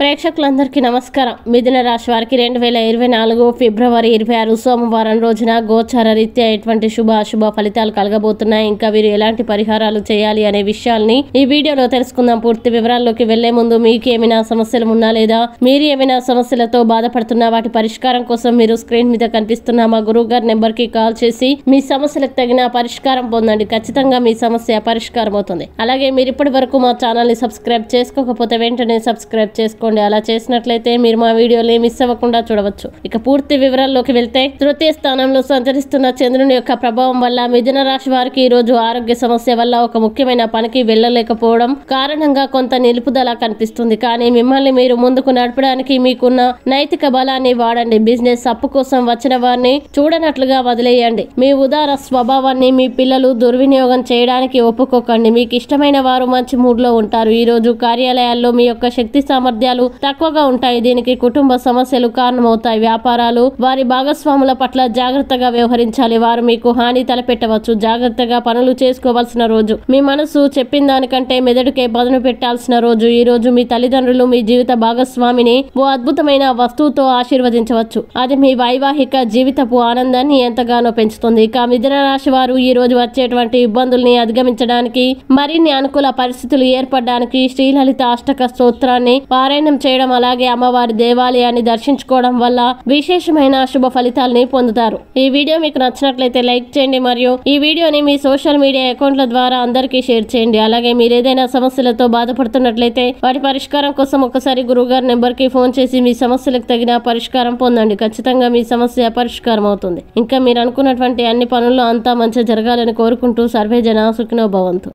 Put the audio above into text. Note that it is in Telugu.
ప్రేక్షకులందరికీ నమస్కారం. మిథున రాశి వారికి 2024 ఫిబ్రవరి 26 సోమవారం రోజున గోచార రీత్యా ఎటువంటి శుభ అశుభ ఫలితాలు కలగబోతున్నాయి, ఇంకా వీరు ఎలాంటి పరిహారాలు చేయాలి అనే విషయాల్ని ఈ వీడియోలో తెలుసుకుందాం. పూర్తి వివరాల్లోకి వెళ్లే ముందు మీకు ఏమైనా సమస్యలు ఉన్నా లేదా మీరు ఏమైనా సమస్యలతో బాధపడుతున్నా వాటి పరిష్కారం కోసం మీరు స్క్రీన్ మీద కనిపిస్తున్న మా గురువు గారి నెంబర్ కి కాల్ చేసి మీ సమస్యలకు తగిన పరిష్కారం పొందండి. ఖచ్చితంగా మీ సమస్య పరిష్కారం అవుతుంది. అలాగే మీరు ఇప్పటి వరకు మా ఛానల్ ని సబ్స్క్రైబ్ చేసుకోకపోతే వెంటనే సబ్స్క్రైబ్ చేసుకోండి. అలా చేసినట్లయితే మీరు మా వీడియోని మిస్ అవ్వకుండా చూడవచ్చు. ఇక పూర్తి వివరాల్లోకి వెళ్తే, తృతీయ స్థానంలో సంచరిస్తున్న చంద్రుని యొక్క ప్రభావం వల్ల మిథున రాశి వారికి ఈ రోజు ఆరోగ్య సమస్య వల్ల ఒక ముఖ్యమైన పనికి వెళ్ళలేకపోవడం కారణంగా కొంత నిలుపుదల కనిపిస్తుంది. కానీ మిమ్మల్ని మీరు ముందుకు నడపడానికి మీకున్న నైతిక బలాన్ని వాడండి. బిజినెస్ అప్పు కోసం వచ్చిన వారిని చూడనట్లుగా వదిలేయండి. మీ ఉదార స్వభావాన్ని మీ పిల్లలు దుర్వినియోగం చేయడానికి ఒప్పుకోకండి. మీకు ఇష్టమైన వారు మంచి మూడ్ లో ఉంటారు. ఈ రోజు కార్యాలయాల్లో మీ యొక్క శక్తి సామర్థ్యాలు తక్కువగా ఉంటాయి. దీనికి కుటుంబ సమస్యలు కారణమవుతాయి. వ్యాపారాలు వారి భాగస్వాముల పట్ల జాగ్రత్తగా వ్యవహరించాలి. వారు మీకు హాని తలపెట్టవచ్చు. జాగ్రత్తగా పనులు చేసుకోవాల్సిన రోజు. మీ మనసు చెప్పిన దానికంటే మెదడుకే పదును పెట్టాల్సిన రోజు. ఈ రోజు మీ తల్లిదండ్రులు మీ జీవిత భాగస్వామిని ఓ అద్భుతమైన వస్తువుతో ఆశీర్వదించవచ్చు. అది మీ వైవాహిక జీవితపు ఆనందాన్ని ఎంతగానో పెంచుతుంది. ఇక మిథున రాశి వారు ఈ రోజు వచ్చేటువంటి ఇబ్బందుల్ని అధిగమించడానికి, మరిన్ని అనుకూల పరిస్థితులు ఏర్పడడానికి శ్రీలలిత అష్టక స్తోత్రాన్ని పారాయణం చేయడం, అలాగే అమ్మవారి దేవాలయాన్ని దర్శించుకోవడం వల్ల విశేషమైన శుభ ఫలితాలని పొందుతారు. ఈ వీడియో మీకు నచ్చినట్లయితే లైక్ చేయండి మరియు ఈ వీడియోని మీ సోషల్ మీడియా అకౌంట్ల ద్వారా అందరికీ షేర్ చేయండి. అలాగే మీరు ఏదైనా సమస్యలతో బాధపడుతున్నట్లయితే వాటి పరిష్కారం కోసం ఒకసారి గురువుగారి నెంబర్ కి ఫోన్ చేసి మీ సమస్యలకు తగిన పరిష్కారం పొందండి. ఖచ్చితంగా మీ సమస్య పరిష్కారం అవుతుంది. ఇంకా మీరు అనుకున్నటువంటి అన్ని పనుల్లో అంతా మంచి జరగాలని కోరుకుంటూ సర్వే జన సుఖినో భవంతు.